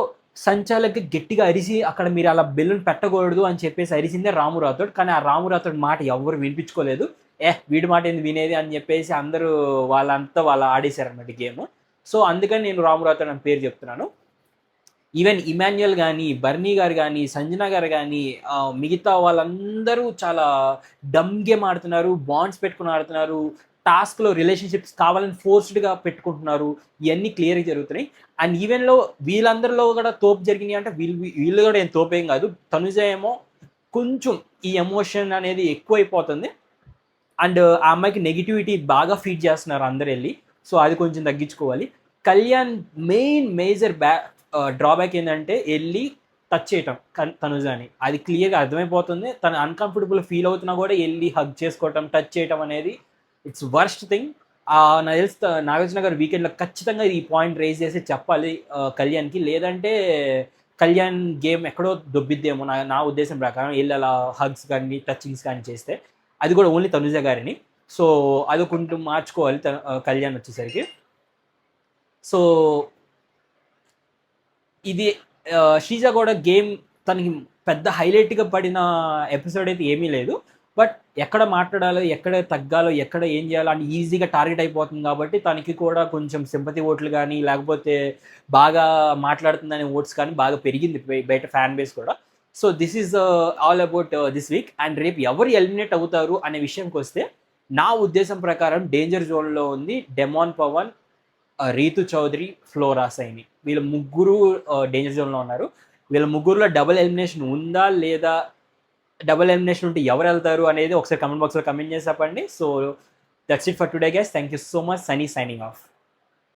సంచాలకి గట్టిగా అరిసి అక్కడ మీరు అలా బెలూన్ పెట్టకూడదు అని చెప్పేసి అరిసిందే రాము రాథోడ్. కానీ ఆ రాము రాథోడ్ మాట ఎవరు వినిపించుకోలేదు. వీడి మాట ఏంది వినేది అని చెప్పేసి అందరూ వాళ్ళ ఆడేశారన్నమాట గేమ్. సో అందుకని నేను రాము రాథోడ్ అని పేరు చెప్తున్నాను. ఈవెన్ ఇమాన్యుయల్ కానీ, బర్నీ గారు కానీ, సంజన గారు కానీ, మిగతా వాళ్ళందరూ చాలా డమ్ గేమ్ ఆడుతున్నారు, బాండ్స్ పెట్టుకుని ఆడుతున్నారు, టాస్క్లో రిలేషన్షిప్స్ కావాలని ఫోర్స్డ్గా పెట్టుకుంటున్నారు. ఇవన్నీ క్లియర్గా జరుగుతున్నాయి. అండ్ ఈవెన్లో వీళ్ళందరిలో కూడా తోపు జరిగినాయి అంటే వీళ్ళు కూడా ఏం తోపేం కాదు. తనుజ ఏమో కొంచెం ఈ ఎమోషన్ అనేది ఎక్కువైపోతుంది. అండ్ ఆ అమ్మాయికి నెగిటివిటీ బాగా ఫీడ్ చేస్తున్నారు అందరు వెళ్ళి. సో అది కొంచెం తగ్గించుకోవాలి. కళ్యాణ్ మేజర్ డ్రాబ్యాక్ ఏంటంటే వెళ్ళి టచ్ చేయటం తనుజాని. అది క్లియర్గా అర్థమైపోతుంది. తను అన్కంఫర్టబుల్ ఫీల్ అవుతున్నా కూడా వెళ్ళి హగ్ చేసుకోవటం, టచ్ చేయటం అనేది ఇట్స్ వర్స్ట్ థింగ్. నాకు తెలిసి నాగార్జున గారు వీకెండ్లో ఖచ్చితంగా ఈ పాయింట్ రేజ్ చేసి చెప్పాలి కళ్యాణ్కి. లేదంటే కళ్యాణ్ గేమ్ ఎక్కడో దొబ్బిద్దేమో నా ఉద్దేశం ప్రకారం. వెళ్ళి అలా హగ్స్ కానీ టచింగ్స్ కానీ చేస్తే, అది కూడా ఓన్లీ తనుజ గారిని. సో అది కొంచెం మార్చుకోవాలి కళ్యాణ్ వచ్చేసరికి. సో ఇది శ్రీజ కూడా గేమ్ తనకి పెద్ద హైలైట్గా పడిన ఎపిసోడ్ అయితే ఏమీ లేదు. బట్ ఎక్కడ మాట్లాడాలో, ఎక్కడ తగ్గాలో, ఎక్కడ ఏం చేయాలో అని ఈజీగా టార్గెట్ అయిపోతుంది. కాబట్టి తనకి కూడా కొంచెం సింపతి ఓట్లు కానీ, లేకపోతే బాగా మాట్లాడుతుందనే ఓట్స్ కానీ బాగా పెరిగింది బయట ఫ్యాన్ బేస్ కూడా. So this is all about this week. And రేపు ఎవరు ఎలిమినేట్ అవుతారు అనే విషయంకి వస్తే, నా ఉద్దేశం ప్రకారం డేంజర్ జోన్లో ఉంది డెమాన్ పవన్, రీతు చౌదరి, ఫ్లోరా సైని. వీళ్ళ ముగ్గురు డేంజర్ జోన్లో ఉన్నారు. వీళ్ళ ముగ్గురులో డబుల్ ఎలిమినేషన్ ఉందా లేదా, డబుల్ ఎలిమినేషన్ ఉంటే ఎవరు వెళ్తారు అనేది ఒకసారి కమెంట్ బాక్స్లో కమెంట్ చేసి చెప్పండి. So that's it for today guys. Thank you so much. Sunny signing off.